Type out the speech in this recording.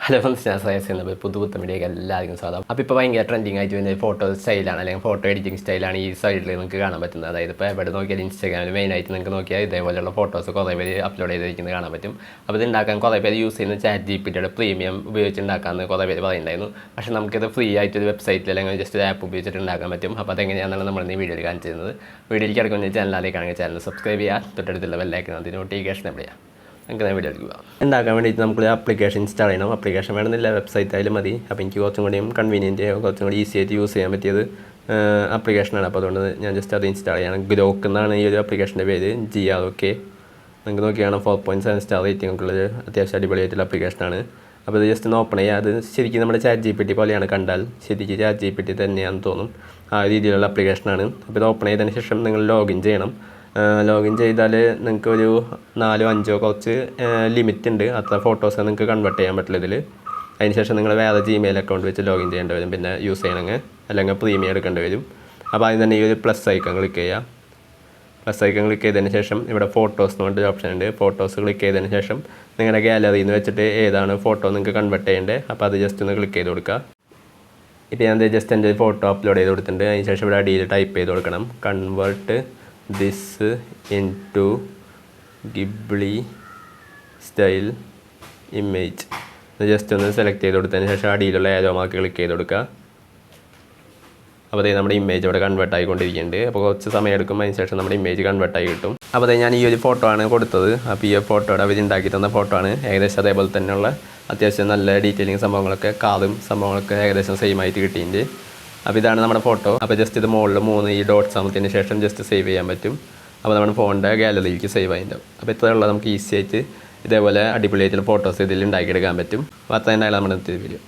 Hello friends, ഞാൻ സയസ് എന്ന പുതുപുത്തൻ വീഡിയോക്ക് എല്ലാവർക്കും സ്വാഗതം. അപ്പോൾ ഇപ്പോൾ ഭയങ്കര ട്രെൻഡിങ് ആയിട്ട് വരുന്ന ഫോട്ടോ സ്റ്റൈലാണ്, അല്ലെങ്കിൽ ഫോട്ടോ എഡിറ്റിംഗ് സ്റ്റൈലാണ് ഈ സൈഡിൽ നിങ്ങൾക്ക് കാണാൻ പറ്റുന്നത്. അതായത് ഇപ്പോൾ എവിടെ നോക്കിയാൽ ഇൻസ്റ്റാഗ്രാമിൽ മെയിനായിട്ട് നിങ്ങൾക്ക് നോക്കിയാൽ ഇതേപോലെയുള്ള ഫോട്ടോസ് കുറേ പേര് അപ്ലോഡ് ചെയ്തിരിക്കുന്നത് കാണാൻ പറ്റും. അപ്പോൾ ഇത് ഉണ്ടാക്കാൻ കുറേ പേര് യൂസ് ചെയ്യുന്ന ChatGPTയുടെ പ്രീമിയം ഉപയോഗിച്ച് ഉണ്ടാക്കാമെന്ന് കുറേ പേര് പറയുന്നുണ്ടായിരുന്നു. പക്ഷേ നമുക്കിത് ഫ്രീ ആയിട്ടൊരു വെബ്സൈറ്റിൽ അല്ലെങ്കിൽ ജസ്റ്റ് ഒരു ആപ്പ് ഉപയോഗിച്ചിട്ട് ഉണ്ടാക്കാൻ പറ്റും. അപ്പോൾ അതെങ്ങനെയാണെന്നാണ് നമ്മൾ ഈ വീഡിയോയിൽ കാണിച്ചു തരുന്നത്. വീഡിയോയിലേക്ക് ഇറക്കുന്ന ചാനലിലേക്കാണെങ്കിൽ ചാനൽ സബ്സ്ക്രൈബ് ചെയ്യുക, തൊട്ടടുത്തുള്ള ബെല്ലൈക്കൺ അതിന് നോട്ടിഫിക്കേഷൻ എവിടെ ചെയ്യുക. നമുക്ക് വീഡിയോ എടുക്കുക. ഉണ്ടാക്കാൻ വേണ്ടിയിട്ട് നമുക്കൊരു ആപ്ലിക്കേഷൻ ഇൻസ്റ്റാൾ ചെയ്യണം. ആപ്ലിക്കേഷൻ വേണമെന്നില്ല, വെബ്സൈറ്റ് ആയാലും മതി. അപ്പോൾ എനിക്ക് കുറച്ചും കൂടിയും കൺവീനിയൻറ്റ്, കുറച്ചും കൂടി ഈസി ആയിട്ട് യൂസ് ചെയ്യാൻ പറ്റിയത് ആപ്ലിക്കേഷനാണ്. അപ്പോൾ അതുകൊണ്ട് ഞാൻ ജസ്റ്റ് അത് ഇൻസ്റ്റാൾ ചെയ്യണം. ഗ്രോക്ക് എന്നാണ് ഈ ഒരു ആപ്ലിക്കേഷൻ്റെ പേര്. GROK. നിങ്ങൾക്ക് നോക്കിയാണ് 4.7 സ്റ്റാർ റേറ്റിംഗ് ഒക്കെ ഉള്ളത്. അത്യാവശ്യം അടിപൊളിയായിട്ടുള്ള ആപ്ലിക്കേഷനാണ്. അപ്പോൾ ഇത് ജസ്റ്റ് ഒന്ന് ഓപ്പൺ ചെയ്യുക. അത് ശരിക്കും നമ്മുടെ ChatGPT പോലെയാണ് കണ്ടാൽ. ശരിക്കും ChatGPT തന്നെയാണെന്ന് തോന്നും. ആ രീതിയിലുള്ള ആപ്ലിക്കേഷനാണ്. അപ്പോൾ ഇത് ഓപ്പൺ ചെയ്തതിന് ശേഷം നിങ്ങൾ ലോഗിൻ ചെയ്യണം. ലോഗിൻ ചെയ്താൽ നിങ്ങൾക്കൊരു 4-5 കുറച്ച് ലിമിറ്റ് ഉണ്ട്. അത്ര ഫോട്ടോസ് നിങ്ങൾക്ക് കൺവേർട്ട് ചെയ്യാൻ പറ്റില്ല ഇതിൽ. അതിനുശേഷം നിങ്ങൾ വേറെ Gmail അക്കൗണ്ട് വെച്ച് ലോഗിൻ ചെയ്യേണ്ടി വരും. പിന്നെ യൂസ് ചെയ്യണമെങ്കിൽ അല്ലെങ്കിൽ പ്രീമിയം എടുക്കേണ്ടി വരും. അപ്പോൾ അതിന് തന്നെ ഈ ഒരു പ്ലസ് ഐക്കൺ ക്ലിക്ക് ചെയ്യുക. പ്ലസ് ഐക്കൺ ക്ലിക്ക് ചെയ്തതിന് ശേഷം ഇവിടെ ഫോട്ടോസ് എന്ന് പറഞ്ഞൊരു ഓപ്ഷൻ ഉണ്ട്. ഫോട്ടോസ് ക്ലിക്ക് ചെയ്തതിന് ശേഷം നിങ്ങളുടെ ഗാലറിയിൽ നിന്ന് വെച്ചിട്ട് ഏതാണ് ഫോട്ടോ നിങ്ങൾക്ക് കൺവേർട്ട് ചെയ്യേണ്ടത്, അപ്പോൾ അത് ജസ്റ്റ് ഒന്ന് ക്ലിക്ക് ചെയ്ത് കൊടുക്കുക. ഇപ്പോൾ ഞാൻ ജസ്റ്റ് എൻ്റെ ഫോട്ടോ അപ്ലോഡ് ചെയ്ത് കൊടുത്തിട്ടുണ്ട്. അതിന് ശേഷം ഇവിടെ അടിയിൽ ടൈപ്പ് ചെയ്ത് കൊടുക്കണം, convert this into Ghibli style image. Just ഒന്ന് സെലക്ട് ചെയ്ത് കൊടുത്തതിന് ശേഷം അടിയിലുള്ള ഏരോ മാർക്ക് ക്ലിക്ക് ചെയ്ത് കൊടുക്കുക. അപ്പോൾ അതേ നമ്മുടെ ഇമേജ് ഇവിടെ കൺവേർട്ട് ആയിക്കൊണ്ടിരിക്കുന്നുണ്ട്. അപ്പോൾ കുറച്ച് സമയം എടുക്കും, അതിന് ശേഷം നമ്മുടെ ഇമേജ് കൺവേർട്ട് ആയി കിട്ടും. അപ്പോൾ അതേ ഞാൻ ഈ ഒരു ഫോട്ടോ ആണ് കൊടുത്തത്. അപ്പോൾ ഈ ഫോട്ടോയുടെ അവർ ഉണ്ടാക്കി തന്ന ഫോട്ടോ ആണ്. ഏകദേശം അതേപോലെ തന്നെയുള്ള അത്യാവശ്യം നല്ല ഡീറ്റെയിലിംഗ് സംഭവങ്ങളൊക്കെ, കാറും സംഭവങ്ങളൊക്കെ ഏകദേശം സെയിം ആയിട്ട് കിട്ടിയിട്ടുണ്ട്. അപ്പോൾ ഇതാണ് നമ്മുടെ ഫോട്ടോ. അപ്പോൾ ജസ്റ്റ് ഇത് മുകളിൽ 3 ഈ ഡോട്ട്സ് ആകുന്നതിന് ശേഷം ജസ്റ്റ് സേവ് ചെയ്യാൻ പറ്റും. അപ്പോൾ നമ്മുടെ ഫോണിൻ്റെ ഗാലറിയിലേക്ക് സേവ് ആയിട്ടുണ്ടാവും. അപ്പോൾ ഇത്രയുള്ള നമുക്ക് ഈസി ആയിട്ട് ഇതേപോലെ അടിപൊളിയായിട്ടുള്ള ഫോട്ടോസ് ഇതിൽ ഉണ്ടാക്കിയെടുക്കാൻ പറ്റും. അപ്പോൾ അത്ര തന്നെയാണ് നമ്മുടെ വീഡിയോ.